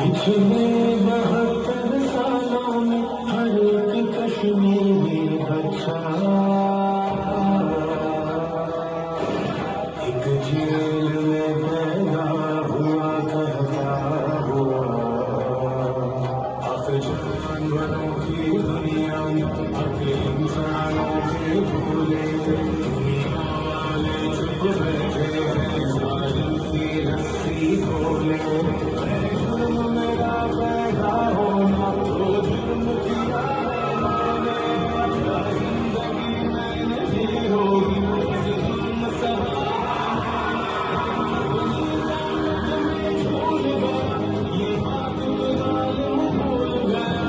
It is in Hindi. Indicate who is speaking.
Speaker 1: पिछले 72 सालों में हर एक कश्मीरी बच्चा एक जेल में पैदा हुआ करता हुआ। अब जानवरों की दुनिया में अकेले इंसानों के भूले दुनिया वाले चुप बैठे हैं, जालिम की रस्सी खोले। मेरा पैदा होना तो जुर्म किया है मैंने, जिंदगी मैंने जी होगी जुर्म सहा। ये बात जालिम भूल गया।